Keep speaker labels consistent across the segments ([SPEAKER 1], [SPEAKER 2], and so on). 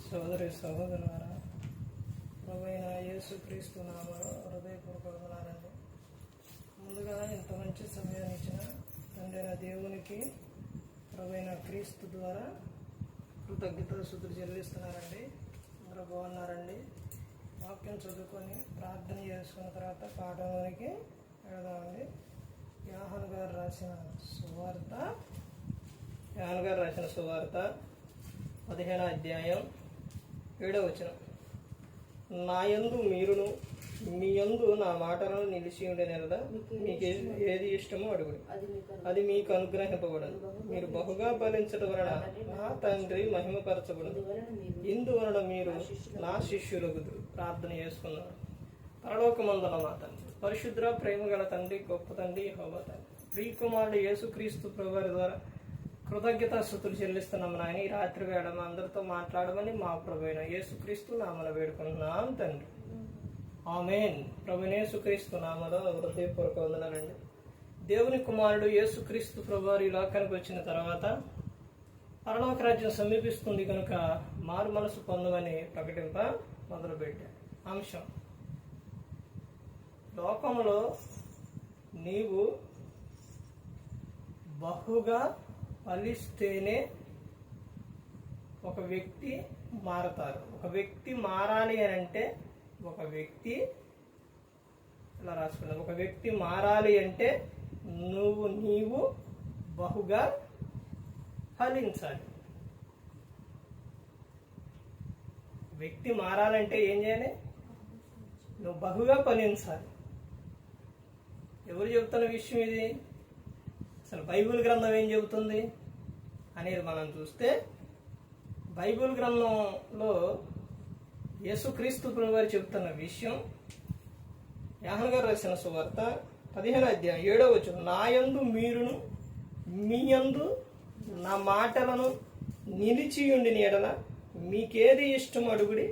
[SPEAKER 1] సోదరి సహోదరులారా, ప్రభువైన యేసుక్రీస్తు నామములో హృదయపూర్వక వందనాలండి. ముందుగా ఇంత మంచి సమయాన్ని ఇచ్చిన తండ్రి అయిన దేవునికి ప్రభువైన క్రీస్తు ద్వారా కృతజ్ఞతాస్తుతులు చెల్లిస్తున్నారండి. అందరూ బాగున్నారండి. వాక్యం చదువుకొని ప్రార్థన చేసుకున్న తర్వాత పాఠంలోనికి వెళదామండి. యోహాను గారు రాసిన సువార్త 15వ అధ్యాయం 7వ వచనం. నా యందు మీరును మీ యందు నా మాటలను నిలిచి ఉండేనెలా మీకు ఏది ఇష్టమో అడుగుడు, అది మీకు అనుగ్రహింపబడదు. మీరు బహుగా ఫలించడం వలన నా తండ్రి మహిమపరచబడదు. ఇందువలన మీరు నా శిష్యులగుదురు. ప్రార్థన చేసుకున్నారు. పరలోకమందున మా తండ్రి, పరిశుద్ర ప్రేమ గల తండ్రి, గొప్ప తండ్రి, యెహోవా తండ్రి, ప్రియకుమారుడు యేసుక్రీస్తు ప్రభువారి ద్వారా కృతజ్ఞతాస్తుతులు చెల్లిస్తున్నాము నాయన. ఈ రాత్రి వేళ మా అందరితో మాట్లాడమని మా ప్రభువైన యేసుక్రీస్తు నామమున వేడుకుంటున్నాం తండ్రి. ఆమేన్. ప్రభువైన యేసుక్రీస్తు నామములో హృదయపూర్వక వందనాలండి. దేవుని కుమారుడు యేసుక్రీస్తు ప్రభువారు ఈ లోకానికి వచ్చిన తర్వాత పరలోక రాజ్యం సమీపిస్తుంది కనుక మారు మనసు పొందమని ప్రకటింప మొదలుపెట్టాడు. అంశం: లోకంలో నీవు బహుగా ఫలిస్తేనే ఒక వ్యక్తి మారతారు. ఒక వ్యక్తి మారాలి అని అంటే ఒక వ్యక్తి ఇలా రాసుకున్నావు. ఒక వ్యక్తి మారాలి అంటే నీవు బహుగా ఫలించాలి. వ్యక్తి మారాలంటే ఏం చేయాలి? నువ్వు బహుగా ఫలించాలి. ఎవరు చెబుతున్న విషయం ఇది? అసలు బైబిల్ గ్రంథం ఏం చెబుతుంది అనేది మనం చూస్తే, బైబిల్ గ్రంథంలో యేసుక్రీస్తు ప్రభువారు చెబుతున్న విషయం యోహాను గారు రాసిన సువార్త 15వ అధ్యాయం 7వ వచనం. నా యందు మీరును మీ యందు నా మాటలను నిలిచియుండిన యెడల మీకేది ఇష్టం అడుగుడి,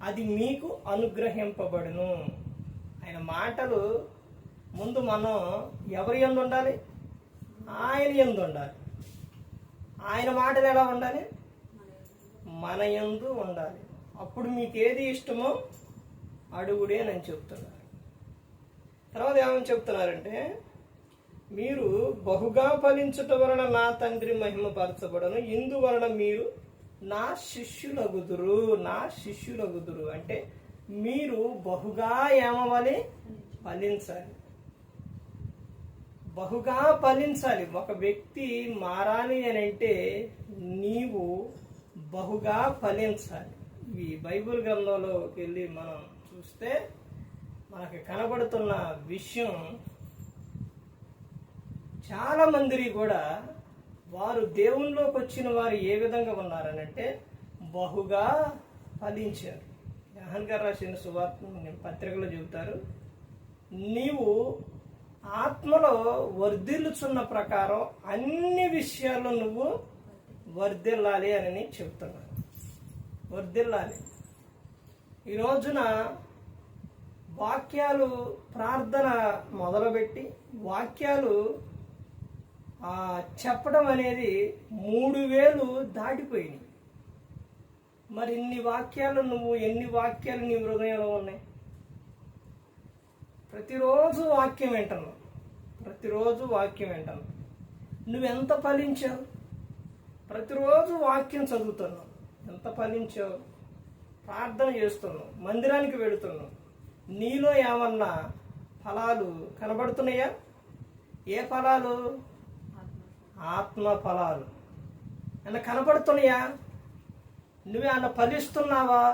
[SPEAKER 1] అది మీకు అనుగ్రహింపబడును. ఆయన మాటలు ముందు మనం ఎవరి యందు ఉండాలి? ఆయన యందు ఉండాలి. ఆయన మాటలు ఎలా ఉండాలి? మన యందు ఉండాలి. అప్పుడు మీకు ఏది ఇష్టమో అడుగుడే అని చెప్తున్నారు. తర్వాత ఏమని చెప్తున్నారంటే, మీరు బహుగా ఫలించుట వలన నా తండ్రి మహిమపరచబడను, ఇందువలన మీరు నా శిష్యులగుదురు. నా శిష్యులగుదురు అంటే మీరు బహుగా ఏమవ్వాలి? ఫలించాలి. బహుగా ఫలించాలి. ఒక వ్యక్తి మారాలి అని అంటే నీవు బహుగా ఫలించాలి. ఈ బైబిల్ గ్రంథంలోకి వెళ్ళి మనం చూస్తే మనకి కనబడుతున్న విషయం, చాలా మంది కూడా వారు దేవునిలోకి వచ్చిన వారు ఏ విధంగా ఉన్నారనంటే బహుగా ఫలించారు. యోహాను గారు రాసిన సువార్త పత్రికలో చెబుతారు, నీవు ఆత్మలో వర్ధిల్లుచున్న ప్రకారం అన్ని విషయాల్లో నువ్వు వర్ధిల్లాలి అని చెప్తున్నాను. వర్ధిల్లాలి. ఈ రోజున వాక్యాలు ప్రార్థన మొదలుపెట్టి వాక్యాలు చెప్పడం అనేది 3000 దాటిపోయినాయి. మరి ఎన్ని వాక్యాలు నీ హృదయంలో ఉన్నాయి? ప్రతిరోజు వాక్యం వింటున్నావు. నువ్వెంత ఫలించావు? ప్రతిరోజు వాక్యం చదువుతున్నావు. ఎంత ఫలించావు? ప్రార్థన చేస్తున్నావు, మందిరానికి వెళుతున్నావు. నీలో ఏమన్నా ఫలాలు కనబడుతున్నాయా? ఏ ఫలాలు? ఆత్మ ఫలాలు అన్న కనబడుతున్నాయా? నువ్వే అన్న ఫలిస్తున్నావా?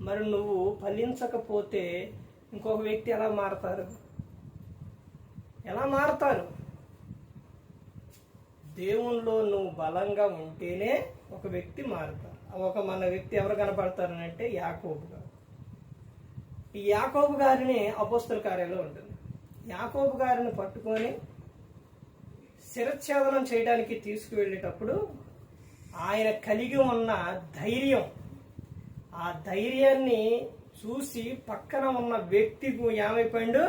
[SPEAKER 1] మరి నువ్వు ఫలించకపోతే ఇంకొక వ్యక్తి ఎలా మారతారు? దేవునిలో నువ్వు బలంగా ఉంటేనే ఒక వ్యక్తి మారుతారు. మన వ్యక్తి ఎవరు కనపడతారనంటే యాకోబు గారు. ఈ యాకోబు గారిని అపోస్తల కార్యాలయంలో ఉంటుంది. యాకోబు గారిని పట్టుకొని శిరచ్ఛేదనం చేయడానికి తీసుకువెళ్ళేటప్పుడు ఆయన కలిగి ఉన్న ధైర్యం, ఆ ధైర్యాన్ని చూసి పక్కన ఉన్న వ్యక్తికి ఏమైపోయిండు?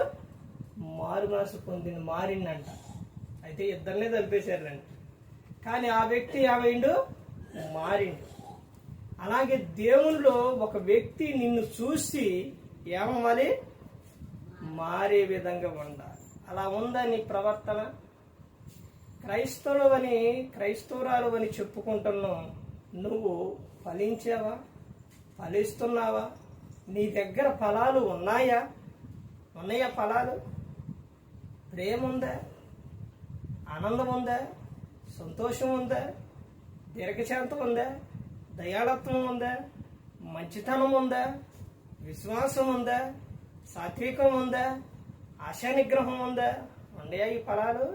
[SPEAKER 1] మారు మనసు మారిందంట. అయితే ఇద్దరినే చంపేశారండి. కానీ ఆ వ్యక్తి ఏమైండు? మారిండు. అలాగే దేవునిలో ఒక వ్యక్తి నిన్ను చూసి ఏమవ్వాలి? మారే విధంగా ఉండాలి. అలా ఉందా నీ ప్రవర్తన? క్రైస్తవురాలు అని చెప్పుకుంటున్నావు, నువ్వు ఫలించావా? ఫలిస్తున్నావా? నీ దగ్గర ఫలాలు ఉన్నాయా? ఫలాలు? ప్రేమ ఉందా? ఆనందం ఉందా? సంతోషం ఉందా? దీర్ఘశాంతం ఉందా? దయాళత్వం ఉందా? మంచితనం ఉందా? విశ్వాసం ఉందా? సాత్వికం ఉందా? ఆశా నిగ్రహం ఉందా? ఉన్నాయా ఈ ఫలాలు?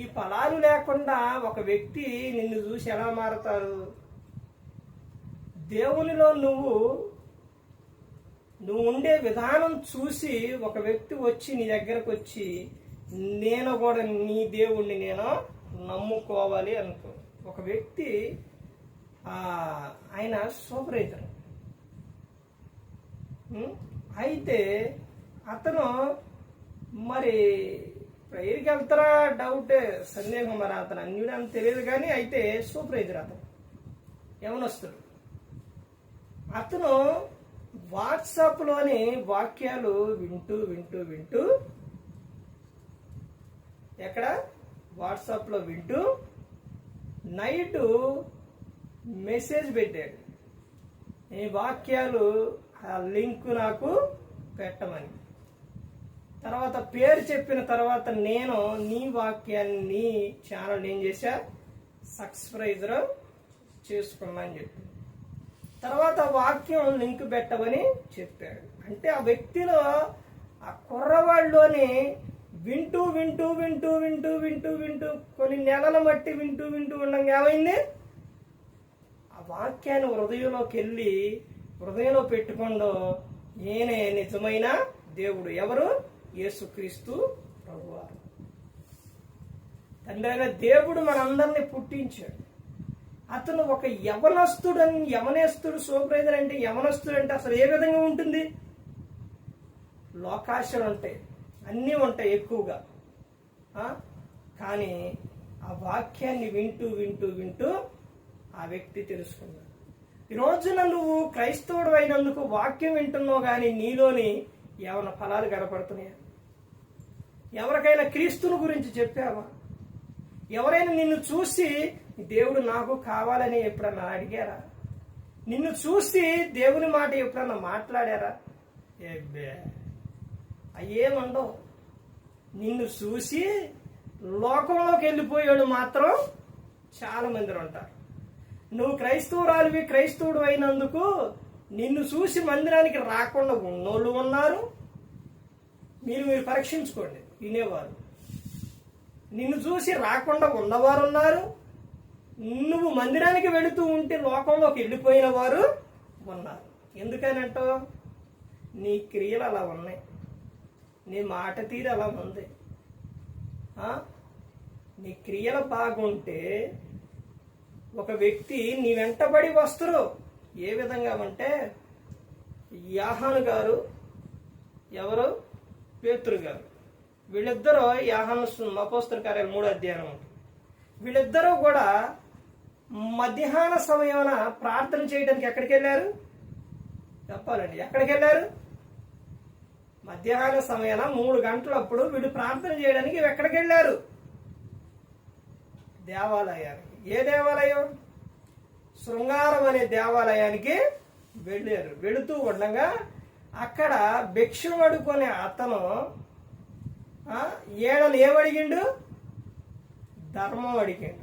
[SPEAKER 1] ఈ ఫలాలు లేకుండా ఒక వ్యక్తి నిన్ను చూసి ఎలా మారతారు? దేవునిలో నువ్వు ఉండే విధానం చూసి ఒక వ్యక్తి వచ్చి నీ దగ్గరకు వచ్చి, నేను కూడా నీ దేవుణ్ణి నేను నమ్ముకోవాలి అనుకో. ఒక వ్యక్తి ఆయన సూపర్వైజర్ అయితే అతను మరి ప్రేయర్కి వెళ్తారా డౌట్, సందేహం. మరి అతను అన్యుడు అని తెలియదు, కానీ అయితే సూపర్వైజర్ అతను యవనస్తుడు. అతను వాట్సాప్లోని వాక్యాలు వింటూ వింటూ వింటూ ఎక్కడ వాట్సాప్లో వింటూ నైటు మెసేజ్ పెట్టాడు, ఈ వాక్యాలు ఆ లింక్ నాకు పెట్టమని. తర్వాత పేరు చెప్పిన తర్వాత నేను నీ వాక్యాన్ని నీ ఛానల్ ఏం చేశా, సబ్స్క్రైబర్ చేసుకున్నా అని చెప్పి తర్వాత వాక్యం లింక్ పెట్టమని చెప్పాడు. అంటే ఆ వ్యక్తిలో ఆ కుర్రవాళ్ళలోని వింటూ వింటూ వింటూ వింటూ వింటూ వింటూ కొన్ని నెలల మట్టి వింటూ వింటూ ఉండగా ఏమైంది, ఆ వాక్యాన్ని హృదయంలోకి వెళ్ళి హృదయంలో పెట్టుకోండు, నేనే నిజమైన దేవుడు. ఎవరు? యేసుక్రీస్తు ప్రభువారు. తండ్రి అయిన దేవుడు మనందరినీ పుట్టించాడు. అతను ఒక యవనస్తుడు సూపర్వైజర్ అంటే యవనస్తుడు అంటే అసలు ఏ విధంగా ఉంటుంది? లోకాశలు ఉంటాయి, అన్నీ ఉంటాయి ఎక్కువగా. కానీ ఆ వాక్యాన్ని వింటూ వింటూ వింటూ ఆ వ్యక్తి తెలుసుకున్నాడు. ఈ రోజున నువ్వు క్రైస్తవుడు అయినందుకు వాక్యం వింటున్నావు, కానీ నీలోని ఏమైనా ఫలాలు కనపడుతున్నాయా? ఎవరికైనా క్రీస్తుని గురించి చెప్పావా? ఎవరైనా నిన్ను చూసి దేవుడు నాకు కావాలని ఎప్పుడన్నా అడిగారా? నిన్ను చూసి దేవుని మాట ఎప్పుడన్నా మాట్లాడారా? అయ్యేమండవు. నిన్ను చూసి లోకంలోకి వెళ్ళిపోయాడు మాత్రం చాలా మంది ఉంటారు. నువ్వు క్రైస్తవుడు అయినందుకు నిన్ను చూసి మందిరానికి రాకుండా ఉన్నోళ్ళు ఉన్నారు. మీరు పరీక్షించుకోండి వినేవారు. నిన్ను చూసి రాకుండా ఉన్నవారు ఉన్నారు. నువ్వు మందిరానికి వెళుతూ ఉంటే లోకంలోకి వెళ్ళిపోయిన వారు ఉన్నారు. ఎందుకనంటో నీ క్రియలు అలా ఉన్నాయి, నీ మాట తీరు అలా ఉంది. నీ క్రియలు బాగుంటే ఒక వ్యక్తి నీ వెంటబడి వస్తారు. ఏ విధంగా అంటే యాహాను గారు, ఎవరు? పేతురు గారు. వీళ్ళిద్దరూ యాహాను అపోస్తలుల కార్యాలు 3వ అధ్యాయం. వీళ్ళిద్దరూ కూడా మధ్యాహ్న సమయాన ప్రార్థన చేయడానికి ఎక్కడికి వెళ్ళారు చెప్పాలండి? ఎక్కడికి వెళ్ళారు? మధ్యాహ్న సమయాన 3 గంటలప్పుడు వీళ్ళు ప్రార్థన చేయడానికి ఎక్కడికి వెళ్ళారు? దేవాలయానికి. ఏ దేవాలయం? శృంగారం అనే దేవాలయానికి వెళ్ళారు. వెళుతూ ఉండగా అక్కడ భిక్షం అడుగునే అతను ఏడలు ఏమడిగిండు? ధర్మం అడిగాడు.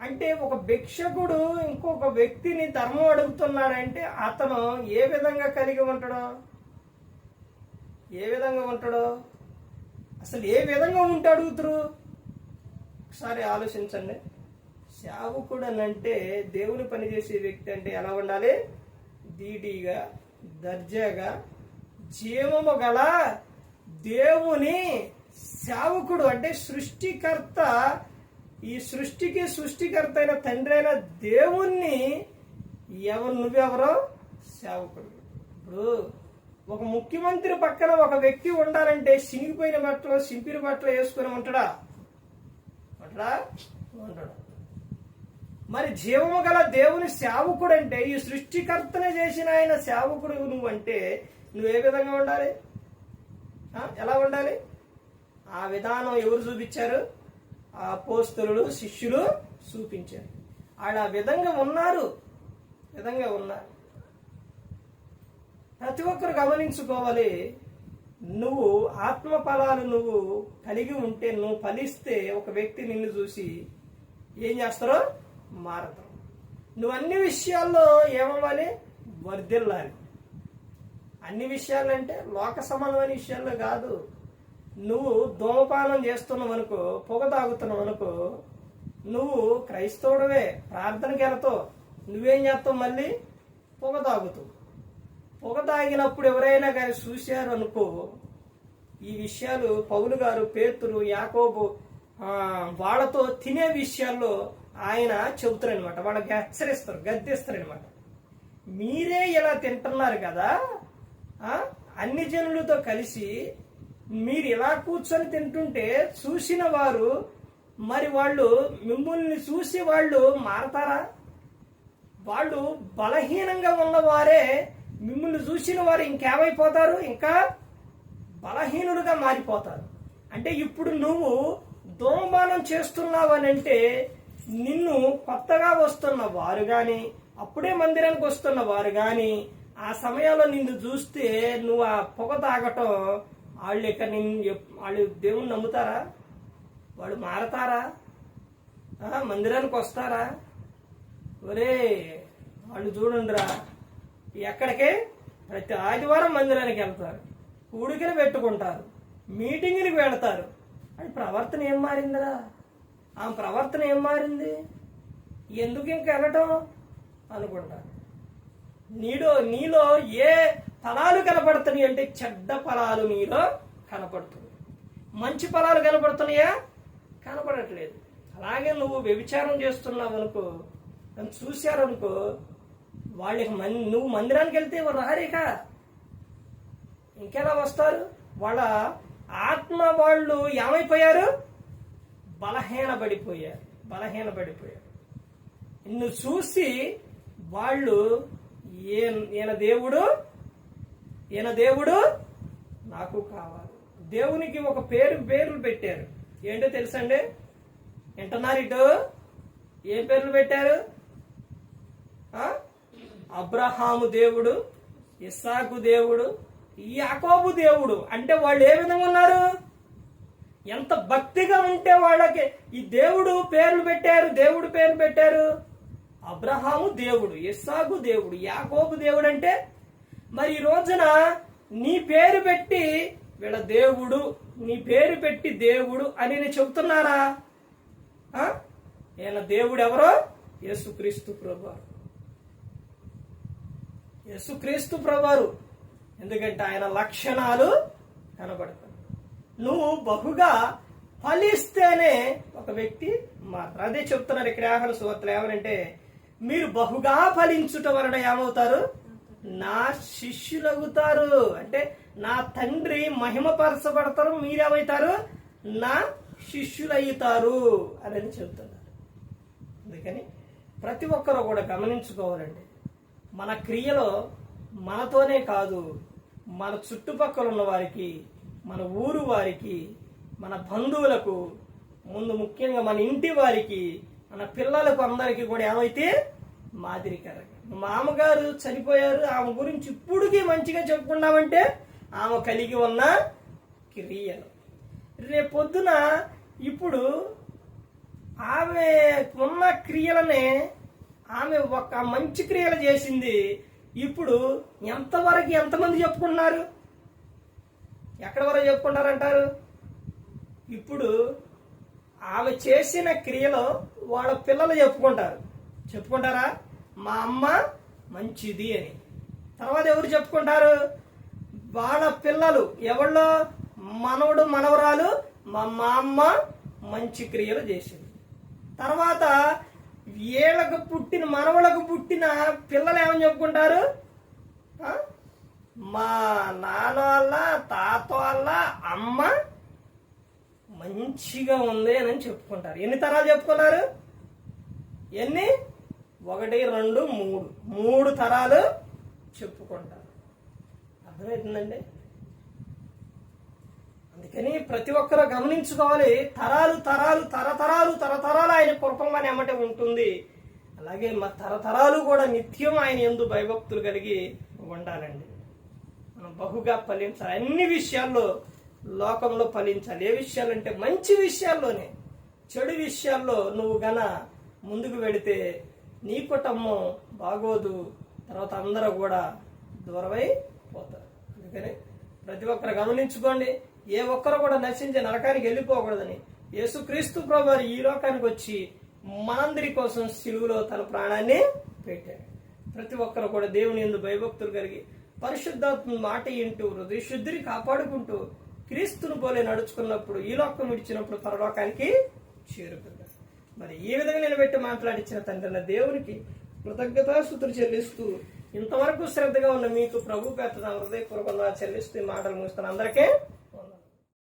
[SPEAKER 1] అంటే ఒక భిక్షకుడు ఇంకొక వ్యక్తిని ధర్మం అడుగుతున్నాడంటే అతను ఏ విధంగా కలిగి ఉంటాడో, అసలు ఏ విధంగా ఉంటే అడుగుతారు? ఒకసారి ఆలోచించండి. సేవకుడు అని అంటే దేవుని పనిచేసే వ్యక్తి అంటే ఎలా ఉండాలి? ధీటుగా, దర్జాగా, జీవము గల దేవుని సేవకుడు అంటే సృష్టికర్త, ఈ సృష్టికి సృష్టికర్త అయిన తండ్రి అయిన దేవుణ్ణి నువ్వెవరో సేవకుడు. ఇప్పుడు ఒక ముఖ్యమంత్రి పక్కన ఒక వ్యక్తి ఉండాలంటే సినిగిపోయిన బట్టలు, సింపిరి బట్టలు వేసుకుని ఉంటాడా? ఉండడు. మరి జీవము గల దేవుని సేవకుడు అంటే, ఈ సృష్టికర్తనే చేసిన ఆయన సేవకుడు నువ్వంటే నువ్వే విధంగా ఉండాలి? ఎలా ఉండాలి? ఆ విధానం ఎవరు చూపించారు? ఆ అపోస్తలులు, శిష్యులు చూపించారు. ఆ విధంగా ఉన్నారు. ప్రతి ఒక్కరు గమనించుకోవాలి. నువ్వు ఆత్మ ఫలాలు నువ్వు కలిగి ఉంటే, నువ్వు ఫలిస్తే ఒక వ్యక్తి నిన్ను చూసి ఏం చేస్తారో మారతారు. నువ్వు అన్ని విషయాల్లో ఏమవ్వాలి? వర్ధిల్లాలి. అన్ని విషయాలంటే లోక సంబంధమైన విషయాల్లో కాదు. నువ్వు ధూమపానం చేస్తున్నావు అనుకో, పొగ తాగుతున్నావు అనుకో, నువ్వు క్రైస్తవుడవే, ప్రార్థనకి వెళతావు, నువ్వేం చేస్తావు? మళ్ళీ పొగ తాగుతావు. పొగ తాగినప్పుడు ఎవరైనా కానీ చూశారు అనుకో, ఈ విషయాలు పౌలు గారు, పేతురు, యాకోబు వాళ్ళతో తినే విషయాల్లో ఆయన చెబుతారనమాట. వాళ్ళకి హెచ్చరిస్తారు, గద్దిస్తారనమాట. మీరే ఇలా తింటున్నారు కదా, అన్ని జనులతో కలిసి మీరు ఇలా కూర్చొని తింటుంటే చూసిన వారు, మరి వాళ్ళు మిమ్మల్ని చూసి వాళ్ళు మారతారా? వాళ్ళు బలహీనంగా ఉన్నవారే మిమ్మల్ని చూసిన వారు ఇంకేమైపోతారు? ఇంకా బలహీనులుగా మారిపోతారు. అంటే ఇప్పుడు నువ్వు ధూమపానం చేస్తున్నావు అని అంటే, నిన్ను కొత్తగా వస్తున్న వారు కానీ, అప్పుడే మందిరానికి వస్తున్న వారు కానీ, ఆ సమయంలో నిన్ను చూస్తే నువ్వు ఆ పొగ తాగటం, వాళ్ళు దేవుణ్ణి నమ్ముతారా? వాళ్ళు మారతారా? మందిరానికి వస్తారా? ఒరే వాళ్ళు చూడండిరా, ఎక్కడికే ప్రతి ఆదివారం మందిరానికి వెళ్తారు, కూడికలు పెట్టుకుంటారు, మీటింగులకు వెళతారు. అది ప్రవర్తన ఏం మారిందిరా? ఆ ప్రవర్తన ఏం మారింది? ఎందుకు ఇంక వెళ్ళటం అనుకుంటారు. నీలో ఏ ఫలాలు కనపడుతున్నాయి అంటే, చెడ్డ ఫలాలు నీలో కనపడుతున్నాయి. మంచి ఫలాలు కనపడుతున్నాయా? కనపడట్లేదు. అలాగే నువ్వు వ్యభిచారం చేస్తున్నావు అనుకో, నన్ను చూశారనుకో, వాళ్ళకి నువ్వు మందిరానికి వెళ్తే రారేక ఇంకెలా వస్తారు? వాళ్ళ ఆత్మ వాళ్ళు ఏమైపోయారు? బలహీనపడిపోయారు. నిన్ను చూసి వాళ్ళు ఈయన దేవుడు నాకు కావాలి. దేవునికి ఒక పేర్లు పెట్టారు. ఏంటో తెలుసండి? వింటున్నారు ఇటు? ఏ పేర్లు పెట్టారు? అబ్రహాము దేవుడు, ఇస్సాకు దేవుడు, యాకోబు దేవుడు. అంటే వాళ్ళు ఏ విధంగా ఉన్నారు? ఎంత భక్తిగా ఉంటే వాళ్ళకి ఈ దేవుడు పేర్లు పెట్టారు. అబ్రహాము దేవుడు, ఇస్సాకు దేవుడు, యాకోబు దేవుడు. అంటే మరి ఈ రోజున నీ పేరు పెట్టి వీళ్ళ దేవుడు, నీ పేరు పెట్టి దేవుడు అని చెబుతున్నారా? ఈయన దేవుడు ఎవరో? యేసుక్రీస్తు ప్రభువారు. ఎందుకంటే ఆయన లక్షణాలు కనబడతాయి. నువ్వు బహుగా ఫలిస్తేనే ఒక వ్యక్తి మాత్రం. అదే చెప్తున్నారు ఇక్కడ యోహాను సువార్తలో. ఏమనంటే, మీరు బహుగా ఫలించుట వలన ఏమవుతారు? నా శిష్యులవుతారు. అంటే నా తండ్రి మహిమపరచబడతారు, మీరేమవుతారు? నా శిష్యులవుతారు అని చెబుతున్నారు. అందుకని ప్రతి ఒక్కరూ కూడా గమనించుకోవాలండి. మన క్రియలో మనతోనే కాదు, మన చుట్టుపక్కల ఉన్న వారికి, మన ఊరు వారికి, మన బంధువులకు, ముందు ముఖ్యంగా మన ఇంటి వారికి, మన పిల్లలకు అందరికీ కూడా ఏమైతే మాదిరికరంగా. మామగారు చనిపోయారు, ఆమె గురించి ఇప్పుడుకి మంచిగా చెప్పుకున్నామంటే ఆమె కలిగి ఉన్న క్రియలు. రేపొద్దున ఇప్పుడు ఆమె ఉన్న క్రియలనే, ఆమె ఒక మంచి క్రియలు చేసింది, ఇప్పుడు ఎంతమంది చెప్పుకుంటున్నారు? ఎక్కడి వరకు చెప్పుకుంటారంటారు? ఇప్పుడు ఆమె చేసిన క్రియలో వాళ్ళ పిల్లలు చెప్పుకుంటారా? మా అమ్మ మంచిది అని. తర్వాత ఎవరు చెప్పుకుంటారు? వాళ్ళ పిల్లలు, ఎవళ్ళో మనవడు మనవరాలు, మా అమ్మ మంచి క్రియలు చేసింది. తర్వాత మనవలకు పుట్టిన పిల్లలు ఏమని చెప్పుకుంటారు? మా నాన్న వాళ్ళ తాత వాళ్ళ అమ్మ మంచిగా ఉంది అని చెప్పుకుంటారు. ఎన్ని తరాలు చెప్పుకున్నారు? ఎన్ని? 1, 2, 3 తరాలు చెప్పుకుంటారు. అర్థమవుతుందండి? అందుకని ప్రతి ఒక్కరూ గమనించుకోవాలి. తరతరాలు ఆయన కృపం అని ఎమ్మటే ఉంటుంది. అలాగే మా తరతరాలు కూడా నిత్యం ఆయన యందు భయభక్తులు కలిగి ఉండాలండి. మనం బహుగా ఫలించాలి. అన్ని విషయాల్లో లోకంలో ఫలించాలి. ఏ విషయాలంటే మంచి విషయాల్లోనే. చెడు విషయాల్లో నువ్వు గన ముందుకు వెళితే నీ కుటుంబం బాగోదు, తర్వాత అందరూ కూడా దూరమై పోతారు. అందుకని ప్రతి ఒక్కరు గమనించుకోండి. ఏ ఒక్కరు కూడా నశించే నరకానికి వెళ్ళిపోకూడదని యేసుక్రీస్తు ప్రభువారు ఈ లోకానికి వచ్చి మనందరి కోసం సిలువలో తన ప్రాణాన్ని పెట్టాడు. ప్రతి ఒక్కరు కూడా దేవుని యందు భయభక్తులు కలిగి పరిశుద్ధాత్మ మాట వింటూ హృదయ శుద్ధిని కాపాడుకుంటూ క్రీస్తును పోలే నడుచుకున్నప్పుడు ఈ లోకం విడిచినప్పుడు పరలోకానికి చేరుకున్నారు. మరి ఈ విధంగా నిలబెట్టి మాట్లాడించిన తండ్రి దేవునికి కృతజ్ఞతాస్తుతులు చెల్లిస్తూ ఇంతవరకు శ్రద్ధగా ఉన్న మీకు ప్రభు పేత హృదయపూర్వకంగా చెల్లిస్తూ ఈ మాటలు ముగిస్తున్న అందరికీ